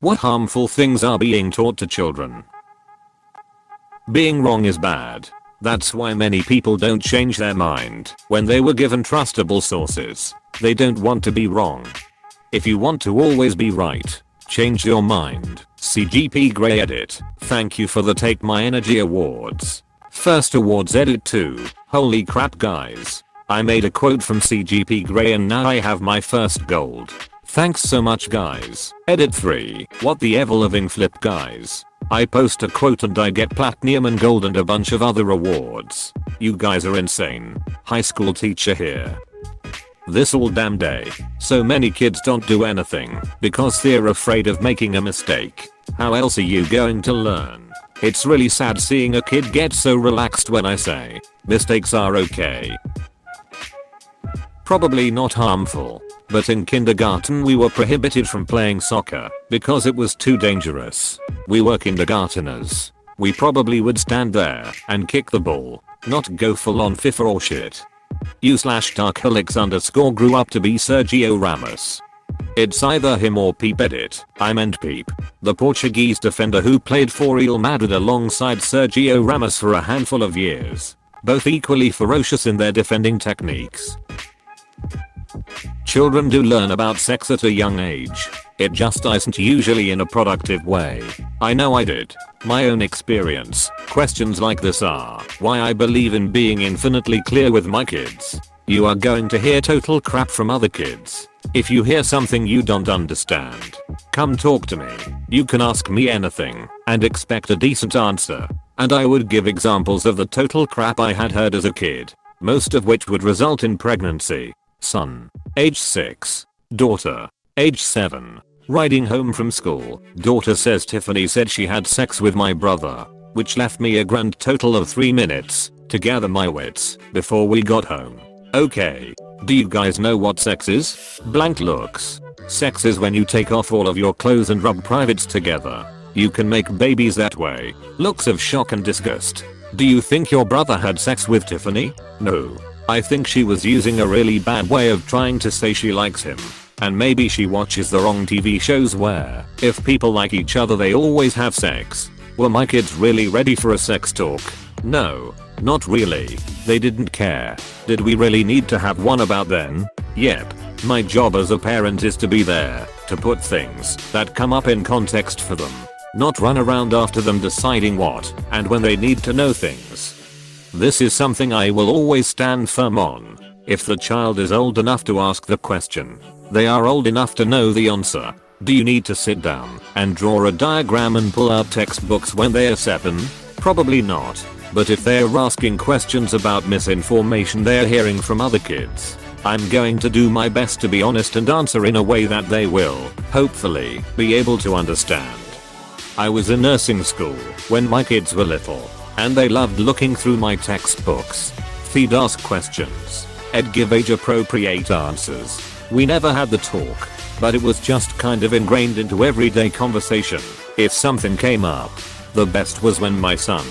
What harmful things are being taught to children? Being wrong is bad. That's why many people don't change their mind when they were given trustable sources. They don't want to be wrong. If you want to always be right, change your mind. CGP Grey Edit. Thank you for the Take My Energy awards. First awards edit 2. Holy crap guys. I made a quote from CGP Grey and now I have my first gold. Thanks so much guys. Edit 3. What the ever living flip guys. I post a quote and I get platinum and gold and a bunch of other awards. You guys are insane. High school teacher here. This all damn day. So many kids don't do anything because they're afraid of making a mistake. How else are you going to learn? It's really sad seeing a kid get so relaxed when I say mistakes are okay. Probably not harmful, but in kindergarten we were prohibited from playing soccer because it was too dangerous. We were kindergarteners. We probably would stand there and kick the ball, not go full on FIFA or shit. U/Darkhelix_ grew up to be Sergio Ramos. It's either him or Peep Edit. I meant Peep, the Portuguese defender who played for Real Madrid alongside Sergio Ramos for a handful of years. Both equally ferocious in their defending techniques. Children do learn about sex at a young age. It just isn't usually in a productive way. I know I did. My own experience. Questions like this are why I believe in being infinitely clear with my kids. You are going to hear total crap from other kids. If you hear something you don't understand, come talk to me. You can ask me anything and expect a decent answer. And I would give examples of the total crap I had heard as a kid, most of which would result in pregnancy. Son, age 6. Daughter, age 7. Riding home from school, daughter says Tiffany said she had sex with my brother, which left me a grand total of 3 minutes to gather my wits before we got home. Okay, do you guys know what sex is? Blank looks. Sex is when you take off all of your clothes and rub privates together. You can make babies that way. Looks of shock and disgust. Do you think your brother had sex with Tiffany? No. I think she was using a really bad way of trying to say she likes him. And maybe she watches the wrong TV shows where, if people like each other they always have sex. Were my kids really ready for a sex talk? No, not really. They didn't care. Did we really need to have one about then? Yep. My job as a parent is to be there, to put things that come up in context for them. Not run around after them deciding what and when they need to know things. This is something I will always stand firm on. If the child is old enough to ask the question, they are old enough to know the answer. Do you need to sit down and draw a diagram and pull out textbooks when they are 7? Probably not. But if they are asking questions about misinformation they are hearing from other kids, I'm going to do my best to be honest and answer in a way that they will, hopefully, be able to understand. I was in nursing school when my kids were little, and they loved looking through my textbooks. Feed ask questions. Ed give age appropriate answers. We never had the talk, but it was just kind of ingrained into everyday conversation. If something came up, the best was when my son,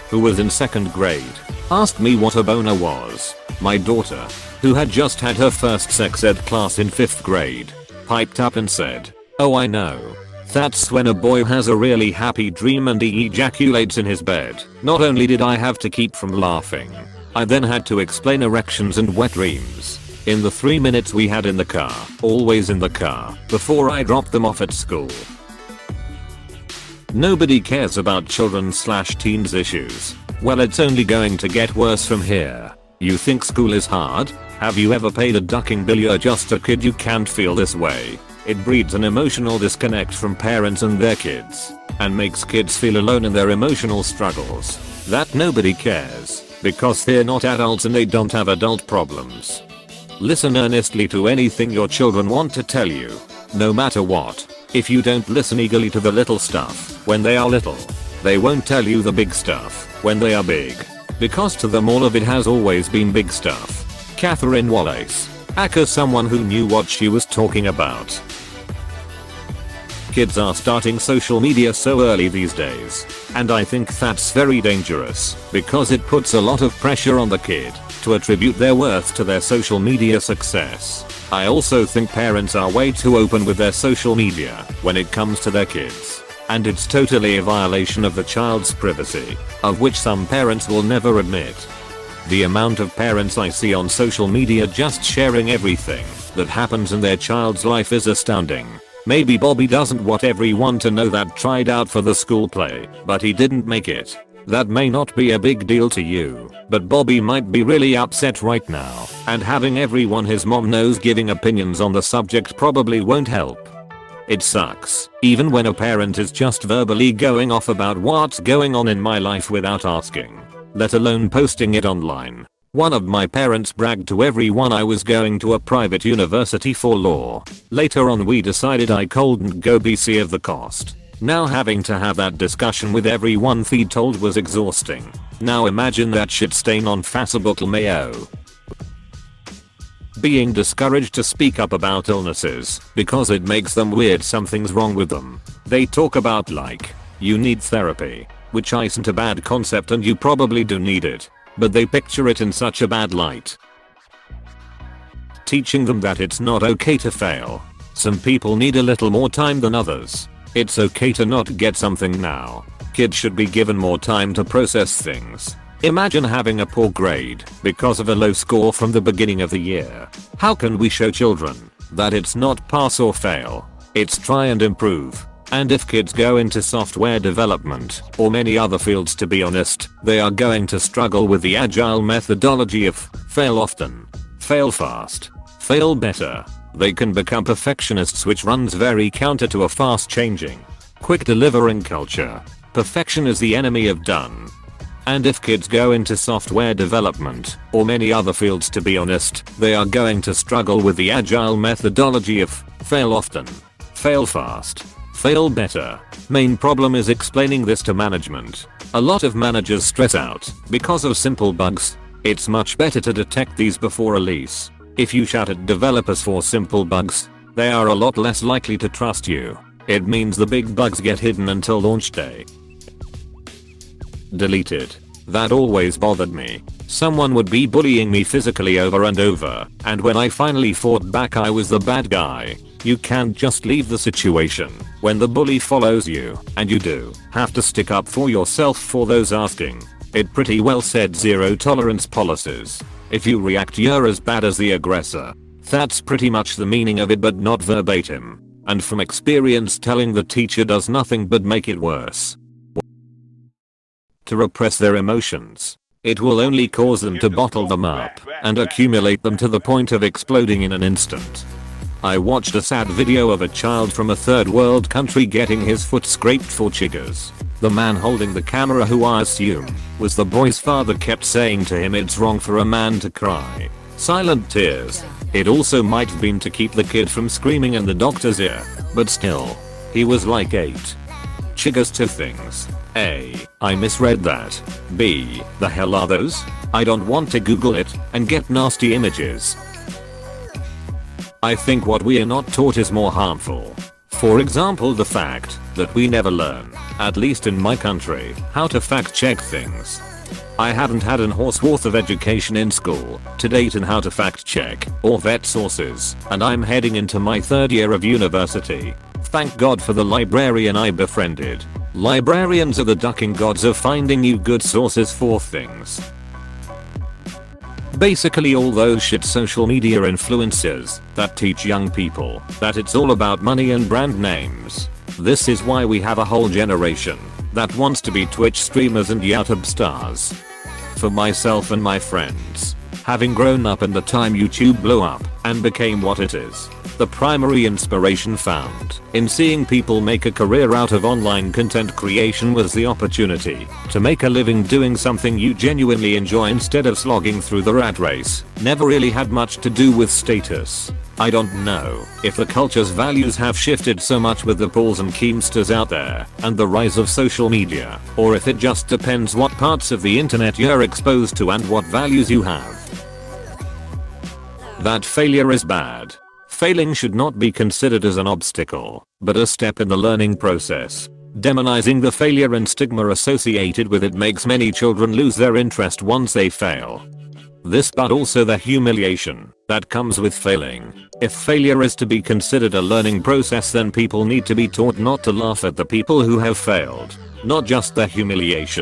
who was in 2nd grade, asked me what a boner was. My daughter, who had just had her first sex ed class in 5th grade, piped up and said, "Oh I know. That's when a boy has a really happy dream and he ejaculates in his bed." Not only did I have to keep from laughing, I then had to explain erections and wet dreams in the 3 minutes we had in the car, always in the car, before I dropped them off at school. Nobody cares about children/teens issues. Well, it's only going to get worse from here. You think school is hard? Have you ever paid a ducking bill? You're just a kid, you can't feel this way. It breeds an emotional disconnect from parents and their kids, and makes kids feel alone in their emotional struggles. That nobody cares, because they're not adults and they don't have adult problems. Listen earnestly to anything your children want to tell you, no matter what. If you don't listen eagerly to the little stuff when they are little, they won't tell you the big stuff when they are big, because to them all of it has always been big stuff. Catherine Wallace. Aka someone who knew what she was talking about. Kids are starting social media so early these days, and I think that's very dangerous because it puts a lot of pressure on the kid to attribute their worth to their social media success. I also think parents are way too open with their social media when it comes to their kids. And it's totally a violation of the child's privacy, of which some parents will never admit. The amount of parents I see on social media just sharing everything that happens in their child's life is astounding. Maybe Bobby doesn't want everyone to know that tried out for the school play, but he didn't make it. That may not be a big deal to you, but Bobby might be really upset right now, and having everyone his mom knows giving opinions on the subject probably won't help. It sucks, even when a parent is just verbally going off about what's going on in my life without asking, let alone posting it online. One of my parents bragged to everyone I was going to a private university for law. Later on we decided I couldn't go BC of the cost. Now having to have that discussion with everyone feed told was exhausting. Now imagine that shit stain on Facebook Mayo. Being discouraged to speak up about illnesses because it makes them weird something's wrong with them. They talk about like, you need therapy, which isn't a bad concept and you probably do need it, but they picture it in such a bad light. Teaching them that it's not okay to fail. Some people need a little more time than others. It's okay to not get something now. Kids should be given more time to process things. Imagine having a poor grade because of a low score from the beginning of the year. How can we show children that it's not pass or fail, it's try and improve? And if kids go into software development or many other fields, to be honest, they are going to struggle with the agile methodology of fail often, fail fast, fail better. They can become perfectionists, which runs very counter to a fast changing, quick delivering culture. Perfection is the enemy of done. And if kids go into software development or many other fields, to be honest, they are going to struggle with the agile methodology of fail often, fail fast, fail better. Main problem is explaining this to management. A lot of managers stress out because of simple bugs. It's much better to detect these before release. If you shout at developers for simple bugs, they are a lot less likely to trust you. It means the big bugs get hidden until launch day. Deleted. That always bothered me. Someone would be bullying me physically over and over, and when I finally fought back I was the bad guy. You can't just leave the situation when the bully follows you, and you do have to stick up for yourself for those asking. It pretty well said zero tolerance policies. If you react, you're as bad as the aggressor. That's pretty much the meaning of it, but not verbatim. And from experience, telling the teacher does nothing but make it worse. To repress their emotions. It will only cause them to bottle them up and accumulate them to the point of exploding in an instant. I watched a sad video of a child from a third world country getting his foot scraped for chiggers. The man holding the camera, who I assume was the boy's father, kept saying to him it's wrong for a man to cry. Silent tears. It also might have been to keep the kid from screaming in the doctor's ear, but still. He was like 8. Chiggers, 2 things. A. I misread that. B. The hell are those? I don't want to Google it and get nasty images. I think what we are not taught is more harmful. For example, the fact that we never learn, at least in my country, how to fact check things. I haven't had an horse worth of education in school to date in how to fact check or vet sources, and I'm heading into my 3rd year of university. Thank God for the librarian I befriended. Librarians are the ducking gods of finding you good sources for things. Basically all those shit social media influencers that teach young people that it's all about money and brand names. This is why we have a whole generation that wants to be Twitch streamers and YouTube stars. For myself and my friends, having grown up in the time YouTube blew up and became what it is, the primary inspiration found in seeing people make a career out of online content creation was the opportunity to make a living doing something you genuinely enjoy instead of slogging through the rat race. Never really had much to do with status. I don't know if the culture's values have shifted so much with the Pauls and Keemsters out there and the rise of social media, or if it just depends what parts of the internet you're exposed to and what values you have. That failure is bad. Failing should not be considered as an obstacle, but a step in the learning process. Demonizing the failure and stigma associated with it makes many children lose their interest once they fail. This but also the humiliation that comes with failing. If failure is to be considered a learning process, then people need to be taught not to laugh at the people who have failed, not just the humiliation.